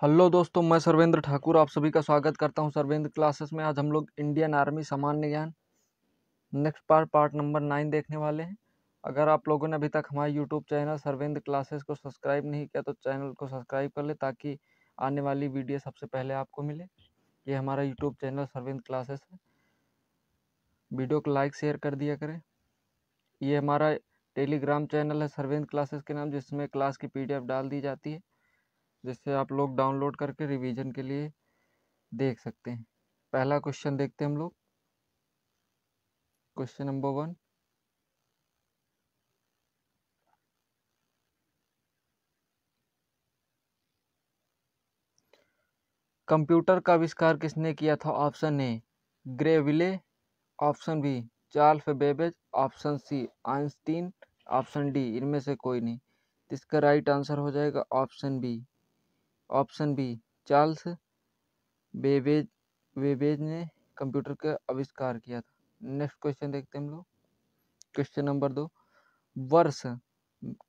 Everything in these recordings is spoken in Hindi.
हेलो दोस्तों, मैं सर्वेंद्र ठाकुर आप सभी का स्वागत करता हूं सर्वेंद्र क्लासेस में। आज हम लोग इंडियन आर्मी सामान्य ज्ञान नेक्स्ट पार्ट नंबर 9 देखने वाले हैं। अगर आप लोगों ने अभी तक हमारे यूट्यूब चैनल सर्वेंद्र क्लासेस को सब्सक्राइब नहीं किया तो चैनल को सब्सक्राइब कर ले ताकि आने वाली वीडियो सबसे पहले आपको मिले। ये हमारा यूट्यूब चैनल सर्वेंद्र क्लासेस है। वीडियो को लाइक शेयर कर दिया करें। ये हमारा टेलीग्राम चैनल है सर्वेंद्र क्लासेस के नाम, जिसमें क्लास की PDF डाल दी जाती है, जिससे आप लोग डाउनलोड करके रिवीजन के लिए देख सकते हैं। पहला क्वेश्चन देखते हैं हम लोग। क्वेश्चन नंबर 1, कंप्यूटर का आविष्कार किसने किया था? Option A Greville, option B Charles Babbage, option C Einstein, option D इनमें से कोई नहीं। तो इसका राइट आंसर हो जाएगा option B. Option B Charles Babbage Babbage ने कंप्यूटर का आविष्कार किया था। नेक्स्ट क्वेश्चन देखते हैं हम लोग। क्वेश्चन नंबर 2, वर्ष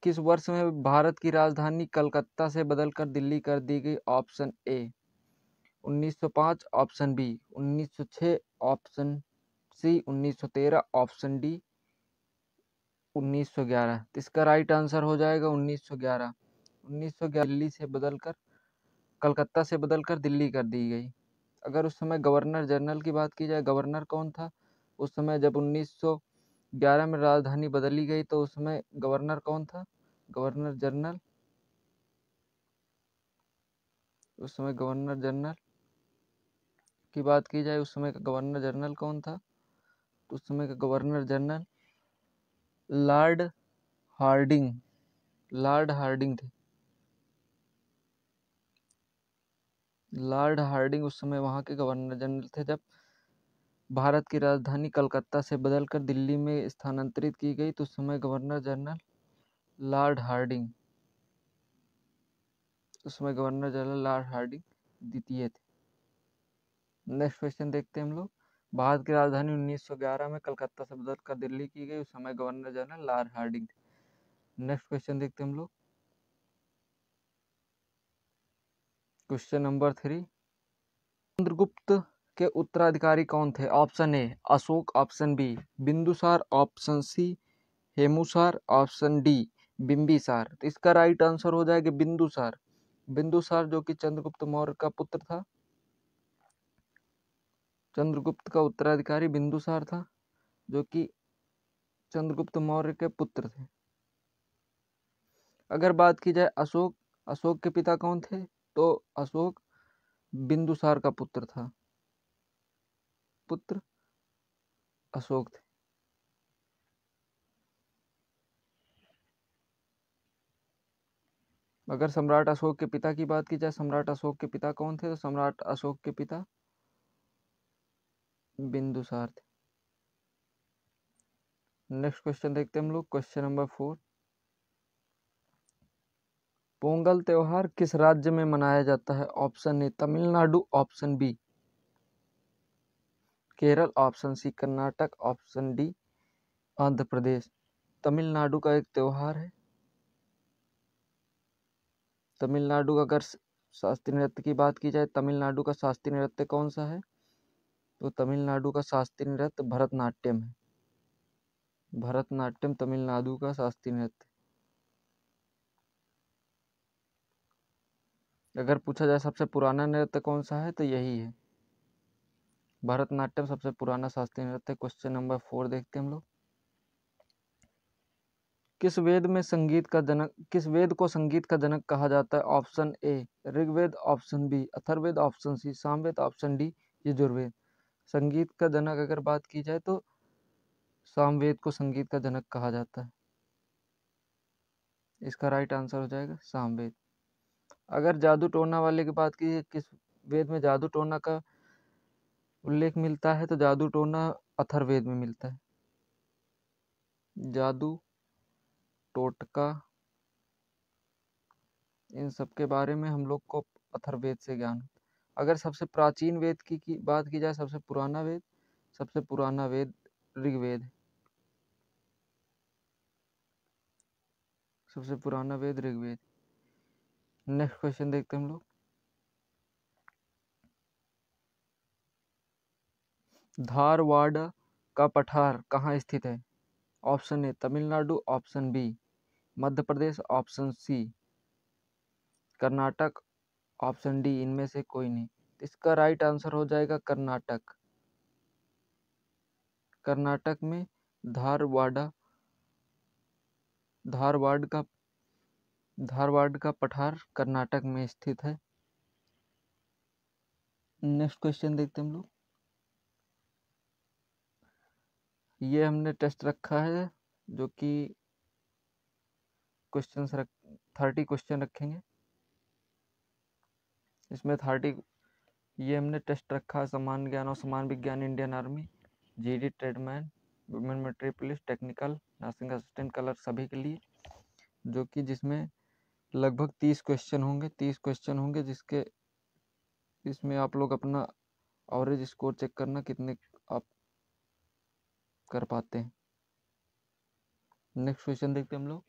किस वर्ष में भारत की राजधानी कलकत्ता से बदलकर दिल्ली कर दी गई? Option A 1905, option B 1906, option C 1913, option D 1911। तो इसका राइट आंसर हो जाएगा 1911। 1911 दिल्ली से बदलकर कलकत्ता से बदलकर दिल्ली कर दी गई। अगर उस समय गवर्नर जनरल की बात की जाए, गवर्नर कौन था उस समय जब 1911 में राजधानी बदली गई? तो उस समय गवर्नर कौन था? Governor general. उस समय गवर्नर जनरल की बात की जाए, उस समय का गवर्नर जनरल कौन था? तो उस समय का governor general Lord Hardinge. Lord Hardinge थे। लॉर्ड हार्डिंग उस समय वहाँ के गवर्नर जनरल थे जब भारत की राजधानी कलकत्ता से बदलकर दिल्ली में स्थानांतरित की गई। तो उस समय गवर्नर जनरल लॉर्ड हार्डिंग, उस समय गवर्नर जनरल लॉर्ड हार्डिंग द्वितीय थे। नेक्स्ट क्वेश्चन देखते हैं हम लोग। भारत की राजधानी 1911 में कलकत्ता से बदलकर दिल्ली की गई, उस समय गवर्नर जनरल लॉर्ड हार्डिंग थे। नेक्स्ट क्वेश्चन देखते हैं हम लोग। क्वेश्चन नंबर 3, चंद्रगुप्त के उत्तराधिकारी कौन थे? Option A Ashok, option B Bindusar, option C Hemusar, option D Bimbisar. तो इसका राइट आंसर हो जाएगा बिंदुसार। बिंदुसार जो कि चंद्रगुप्त मौर्य का पुत्र था। चंद्रगुप्त का उत्तराधिकारी बिंदुसार था, जो कि चंद्रगुप्त मौर्य के पुत्र थे। अगर बात की जाए अशोक, अशोक के पिता कौन थे? तो अशोक बिंदुसार का पुत्र था। पुत्र अशोक थे। अगर सम्राट अशोक के पिता की बात की जाए, सम्राट अशोक के पिता कौन थे? तो सम्राट अशोक के पिता बिंदुसार थे। नेक्स्ट क्वेश्चन देखते हैं हम लोग। क्वेश्चन नंबर 4, पोंगल त्योहार किस राज्य में मनाया जाता है? Option A Tamil Nadu, option B Kerala, option C Karnataka, option D Andhra Pradesh. Tamil Nadu का एक त्योहार है। तमिलनाडु, अगर शास्त्रीय नृत्य की बात की जाए, तमिलनाडु का शास्त्रीय नृत्य कौन सा है? तो तमिलनाडु का शास्त्रीय नृत्य भरतनाट्यम है। भरतनाट्यम तमिलनाडु का शास्त्रीय नृत्य। अगर पूछा जाए सबसे पुराना नृत्य कौन सा है, तो यही है, भरतनाट्यम सबसे पुराना शास्त्रीय नृत्य। क्वेश्चन नंबर 4 देखते हैं हम लोग। किस वेद में संगीत का जनक, किस वेद को संगीत का जनक कहा जाता है? Option A Rigveda, option B Atharvaveda, option C Samaveda, option D Yajurveda. संगीत का जनक अगर बात की जाए तो सामवेद को संगीत का जनक कहा जाता है। इसका राइट आंसर हो जाएगा सामवेद। अगर जादू टोना वाले की बात की, किस वेद में जादू टोना का उल्लेख मिलता है? तो जादू टोना अथर्ववेद में मिलता है। जादू टोटका इन सब के बारे में हम लोग को अथर्ववेद से ज्ञान। अगर सबसे प्राचीन वेद की बात की जाए, सबसे पुराना वेद, सबसे पुराना वेद ऋग्वेद है। सबसे पुराना वेद ऋग्वेद। नेक्स्ट क्वेश्चन देखते हैं हम लोग। धारवाड़ का पठार कहाँ स्थित है? Option A Tamil Nadu, option B Madhya Pradesh, option C Karnataka, option D इनमें से कोई नहीं। इसका राइट आंसर हो जाएगा कर्नाटक। कर्नाटक में धारवाड़ धारवाड़ का धारवाड़ का पठार कर्नाटक में स्थित है। नेक्स्ट क्वेश्चन देखते हैं हम लोग। ये हमने टेस्ट रखा है जो कि 30 क्वेश्चन रखेंगे इसमें 30। ये हमने टेस्ट रखा है सामान्य ज्ञान और समान विज्ञान, Indian army, GD, tradesman, women military police, technical, nursing assistant, colour सभी के लिए, जो कि जिसमें लगभग 30 क्वेश्चन होंगे। 30 क्वेश्चन होंगे जिसके इसमें आप लोग अपना एवरेज स्कोर चेक करना कितने आप कर पाते हैं। नेक्स्ट क्वेश्चन देखते हैं हम लोग।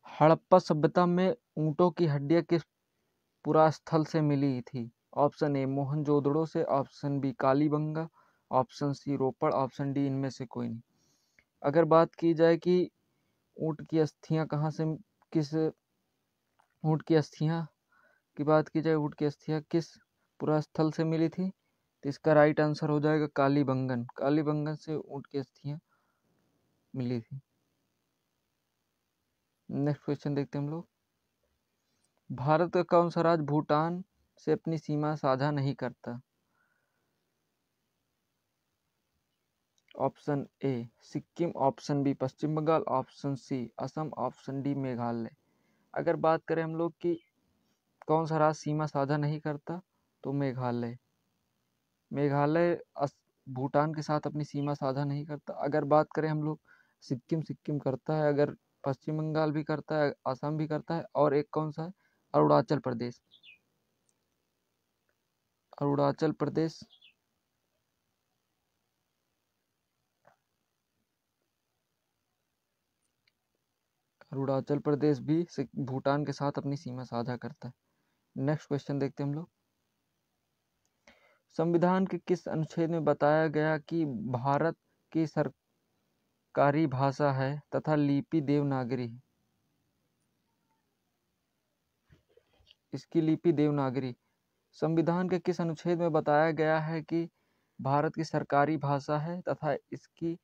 हड़प्पा सभ्यता में ऊंटों की हड्डियां किस पुरास्थल से मिली थी? ऑप्शन ए मोहनजोदड़ो से, option B Kalibanga, option C Ropar, option D इनमें से कोई नहीं। अगर बात की जाए कि ऊंट की अस्थियां कहाँ से किस ऊंट की अस्थियां की बात की जाए, ऊंट की अस्थियां किस पुरास्थल से मिली थी, तो इसका राइट आंसर हो जाएगा कालीबंगन। कालीबंगन से ऊंट की अस्थियां मिली थी। नेक्स्ट क्वेश्चन देखते हैं हम लोग। भारत का कौन सा राज्य भूटान से अपनी सीमा साझा नहीं करता? Option A Sikkim, option B Paschim Bangal, option C Assam, option D Meghalaya. अगर बात करें हम लोग कि कौन सा राज्य सीमा साझा नहीं करता, तो मेघालय। मेघालय भूटान के साथ अपनी सीमा साझा नहीं करता। अगर बात करें हम लोग सिक्किम, सिक्किम करता है। अगर पश्चिम बंगाल भी करता है, असम भी करता है, और एक कौन सा है, अरुणाचल प्रदेश। अरुणाचल प्रदेश अरुणाचल प्रदेश भी भूटान के साथ अपनी सीमा साझा करता है। नेक्स्ट क्वेश्चन देखते हैं हम लोग। संविधान के किस अनुच्छेद में बताया गया कि भारत की सरकारी भाषा है तथा लिपि देवनागरी है? इसकी लिपि देवनागरी। संविधान के किस अनुच्छेद में बताया गया है कि भारत की सरकारी भाषा है तथा इसकी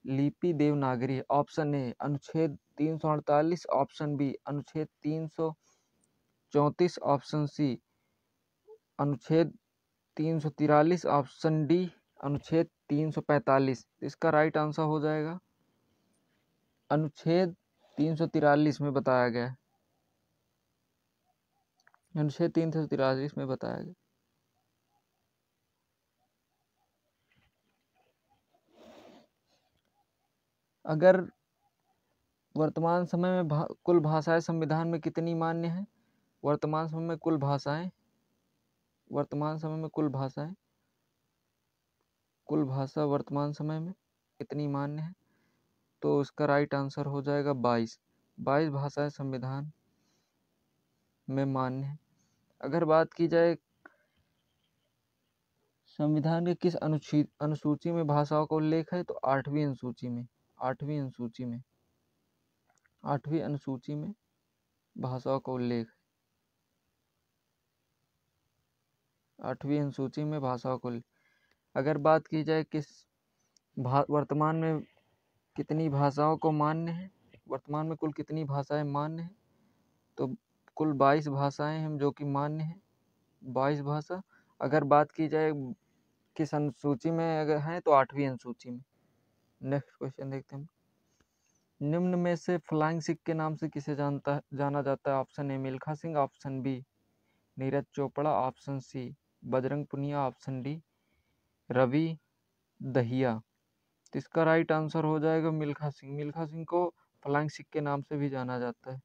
लिपि देवनागरी है? ऑप्शन ए अनुच्छेद 348, ऑप्शन बी अनुच्छेद 334, ऑप्शन सी अनुच्छेद 343, ऑप्शन डी अनुच्छेद 345। इसका राइट आंसर हो जाएगा अनुच्छेद 343 में बताया गया। अनुच्छेद 343 में बताया गया। अगर वर्तमान समय में कुल भाषाएं संविधान में कितनी मान्य हैं? वर्तमान समय में कुल भाषा वर्तमान समय में कितनी मान्य है? तो इसका राइट आंसर हो जाएगा 22। 22 भाषाएं संविधान में मान्य है। अगर बात की जाए संविधान के किस अनुसूची में भाषाओं का उल्लेख है, तो 8वीं अनुसूची में। 8वीं अनुसूची में भाषाओं का उल्लेख है। 8वीं अनुसूची में भाषाओं को। अगर बात की जाए किस वर्तमान में कितनी भाषाओं को मान्य है, वर्तमान में कुल कितनी भाषाएं मान्य हैं, तो कुल 22 भाषाएं हैं जो कि मान्य हैं। 22 भाषा। अगर बात की जाए किस अनुसूची में अगर हैं, तो 8वीं अनुसूची में। नेक्स्ट क्वेश्चन देखते हैं। निम्न में से फ्लाइंग सिख के नाम से किसे जाना जाता है? Option A Milkha Singh, option B Neeraj Chopra, option C Bajrang Punia, option D Ravi Dahiya. तो इसका राइट आंसर हो जाएगा मिल्खा सिंह। मिल्खा सिंह को फ्लाइंग सिख के नाम से भी जाना जाता है।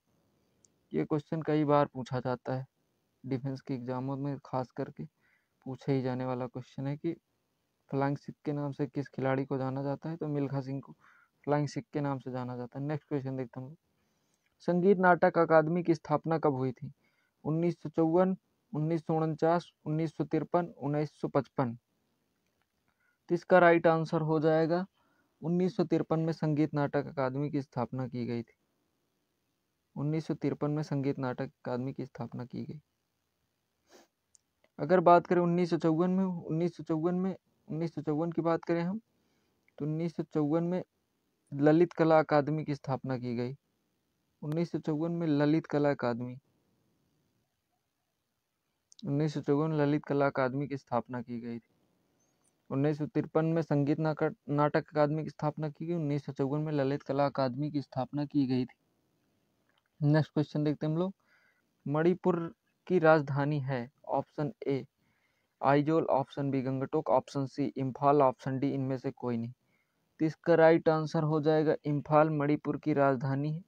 ये क्वेश्चन कई बार पूछा जाता है डिफेंस के एग्जामों में, खास करके पूछे ही जाने वाला क्वेश्चन है कि फ्लाइंग सिख के नाम से किस खिलाड़ी को जाना जाता है, तो मिल्खा सिंह को फ्लाइंग सिख के नाम से जाना जाता है। नेक्स्ट क्वेश्चन देखते हैं। संगीत नाटक अकादमी की स्थापना कब हुई थी? 1954, 1949, 1953, 1955। तो इसका राइट आंसर हो जाएगा 1953 में संगीत नाटक अकादमी की स्थापना की गई थी। 1953 में संगीत नाटक अकादमी की स्थापना की गई। अगर बात करें 1954 की बात करें हम, तो 1954 में ललित कला अकादमी की स्थापना की गई। 1954 में ललित कला अकादमी 1954 में ललित कला अकादमी की स्थापना की गई थी। 1953 में संगीत नाटक अकादमी की स्थापना की गई। 1954 में ललित कला अकादमी की स्थापना की गई थी। नेक्स्ट क्वेश्चन देखते हैं हम लोग। मणिपुर की राजधानी है? Option A Aizawl, option B Gangtok, option C Imphal, option D इनमें से कोई नहीं। तो इसका राइट आंसर हो जाएगा इम्फाल मणिपुर की राजधानी है।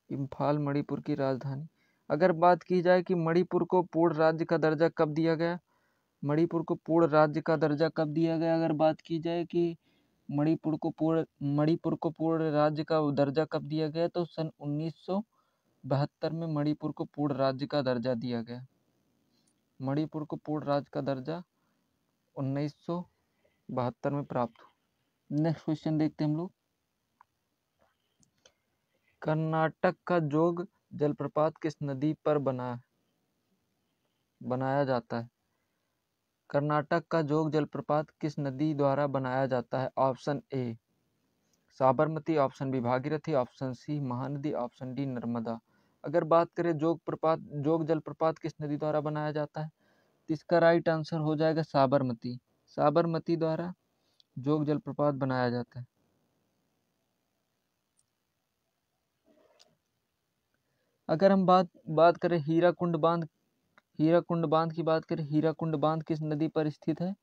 इम्फाल मणिपुर की राजधानी। अगर बात की जाए कि मणिपुर को पूर्ण राज्य का दर्जा कब दिया गया, मणिपुर को पूर्ण राज्य का दर्जा कब दिया गया, अगर बात की जाए कि मणिपुर को पूर्ण राज्य का दर्जा कब दिया गया, तो सन 1972 में मणिपुर को पूर्ण राज्य का दर्जा दिया गया। मणिपुर को पूर्ण राज्य का दर्जा 1972 में प्राप्त हुआ। नेक्स्ट क्वेश्चन देखते हैं हम लोग। कर्नाटक का जोग जलप्रपात किस नदी पर बनाया जाता है? कर्नाटक का जोग जलप्रपात किस नदी द्वारा बनाया जाता है? Option A Sabarmati, option B Bhagirathi, option C Mahanadi, option D Narmada. अगर बात करें जोग जलप्रपात किस नदी द्वारा बनाया जाता है, तो इसका राइट आंसर हो जाएगा साबरमती। साबरमती द्वारा जोग जलप्रपात बनाया जाता है। अगर हम बात करें हीराकुंड बांध की बात करें, हीराकुंड बांध किस नदी पर स्थित है?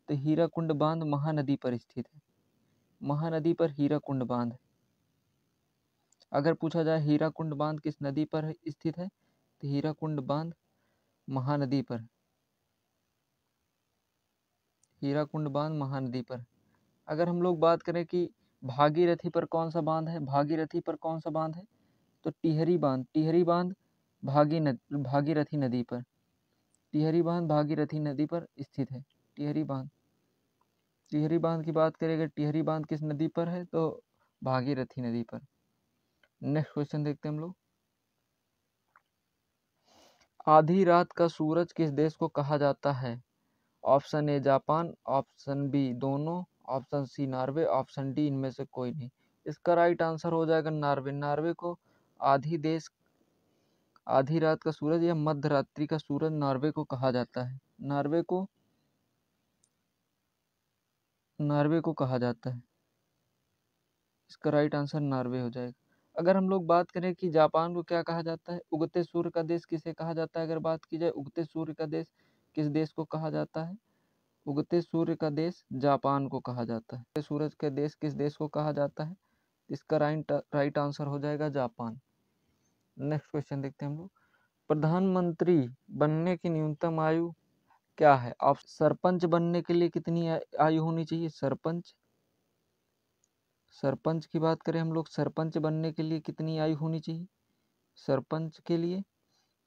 तो हीराकुंड बांध महानदी पर स्थित है। महानदी पर हीराकुंड बांध। अगर पूछा जाए हीराकुंड बांध किस नदी पर स्थित है, तो हीराकुंड बांध महानदी पर। हीराकुंड बांध महानदी पर। अगर हम लोग बात करें कि भागीरथी पर कौन सा बांध है, भागीरथी पर कौन सा बांध है, तो टिहरी बांध भागीरथी नदी पर। टिहरी बांध भागीरथी नदी पर स्थित है। टिहरी बांध की बात करें, अगर टिहरी बांध किस नदी पर है, तो भागीरथी नदी पर। नेक्स्ट क्वेश्चन देखते हैं हम लोग। आधी रात का सूरज किस देश को कहा जाता है? Option A Japan, option B दोनों, option C Norway, option D इनमें से कोई नहीं। इसका राइट आंसर हो जाएगा नॉर्वे। नॉर्वे को आधी रात का सूरज या मध्य रात्रि का सूरज नॉर्वे को कहा जाता है। नॉर्वे को कहा जाता है। इसका राइट आंसर नॉर्वे हो जाएगा। अगर हम लोग बात करें कि जापान को क्या कहा जाता है, उगते सूर्य का देश किसे कहा जाता है, अगर बात की जाए उगते सूर्य का देश किस देश को कहा जाता है, उगते सूर्य का देश जापान को कहा जाता है। सूरज का देश किस देश को कहा जाता है, इसका राइट आंसर हो जाएगा जापान। नेक्स्ट क्वेश्चन देखते हैं हम लोग। प्रधानमंत्री बनने की न्यूनतम आयु क्या है? आप सरपंच बनने के लिए कितनी आयु होनी चाहिए? सरपंच की बात करें हम लोग, सरपंच बनने के लिए कितनी आयु होनी चाहिए?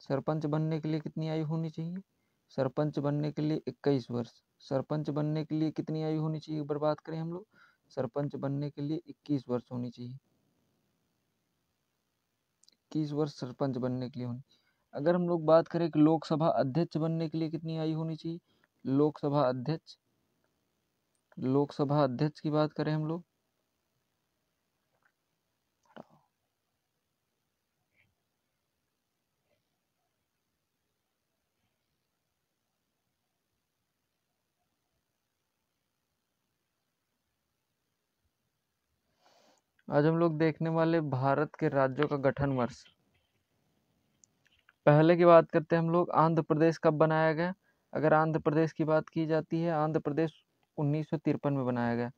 सरपंच बनने के लिए कितनी आयु होनी चाहिए? सरपंच बनने के लिए 21 वर्ष। सरपंच बनने के लिए कितनी आयु होनी चाहिए, पर बात करें हम लोग, सरपंच बनने के लिए 21 वर्ष होनी चाहिए। 21 वर्ष सरपंच बनने के लिए होनी। अगर हम लोग बात करें कि लोकसभा अध्यक्ष बनने के लिए कितनी आयु होनी चाहिए, लोकसभा अध्यक्ष की बात करें हम लोग, आज हम लोग देखने वाले भारत के राज्यों का गठन वर्ष। पहले की बात करते हैं हम लोग, आंध्र प्रदेश कब बनाया गया? अगर आंध्र प्रदेश की बात की जाती है, आंध्र प्रदेश 1953 में बनाया गया।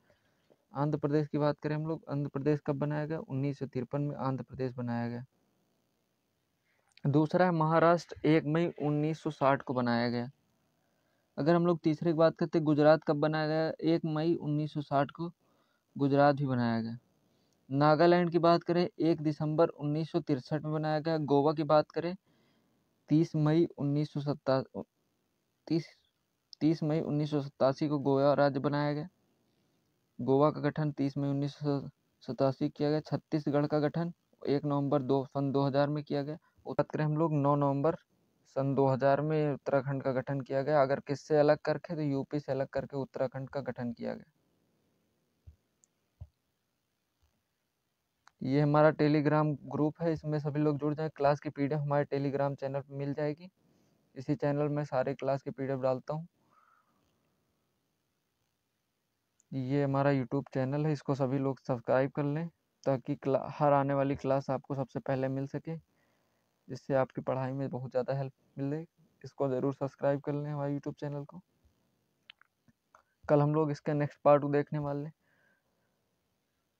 आंध्र प्रदेश की बात करें हम लोग, आंध्र प्रदेश कब बनाया गया? 1953 में आंध्र प्रदेश बनाया गया। दूसरा है महाराष्ट्र, 1 मई 1960 को बनाया गया। अगर हम लोग तीसरे की बात करते हैं, गुजरात कब बनाया गया? 1 मई 1960 को गुजरात भी बनाया गया। नागालैंड की बात करें 1 दिसंबर 1963 में बनाया गया। गोवा की बात करें 30 मई 1987 को गोवा राज्य बनाया गया। गोवा का गठन 30 मई 1987 किया गया। छत्तीसगढ़ का गठन 1 नवंबर सन 2000 में किया गया। बात करें हम लोग 9 नवंबर सन 2000 में उत्तराखंड का गठन किया गया। अगर किससे अलग करके तो यूपी से अलग करके उत्तराखंड का गठन किया गया। ये हमारा टेलीग्राम ग्रुप है, इसमें सभी लोग जुड़ जाएं। क्लास की पीडीएफ हमारे टेलीग्राम चैनल पर मिल जाएगी। इसी चैनल में सारे क्लास की पीडीएफ डालता हूँ। ये हमारा यूट्यूब चैनल है, इसको सभी लोग सब्सक्राइब कर लें ताकि हर आने वाली क्लास आपको सबसे पहले मिल सके, जिससे आपकी पढ़ाई में बहुत ज़्यादा हेल्प मिले। इसको ज़रूर सब्सक्राइब कर लें हमारे यूट्यूब चैनल को। कल हम लोग इसका नेक्स्ट पार्ट देखने वाले हैं।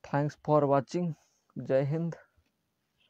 Thanks for watching. जय हिंद।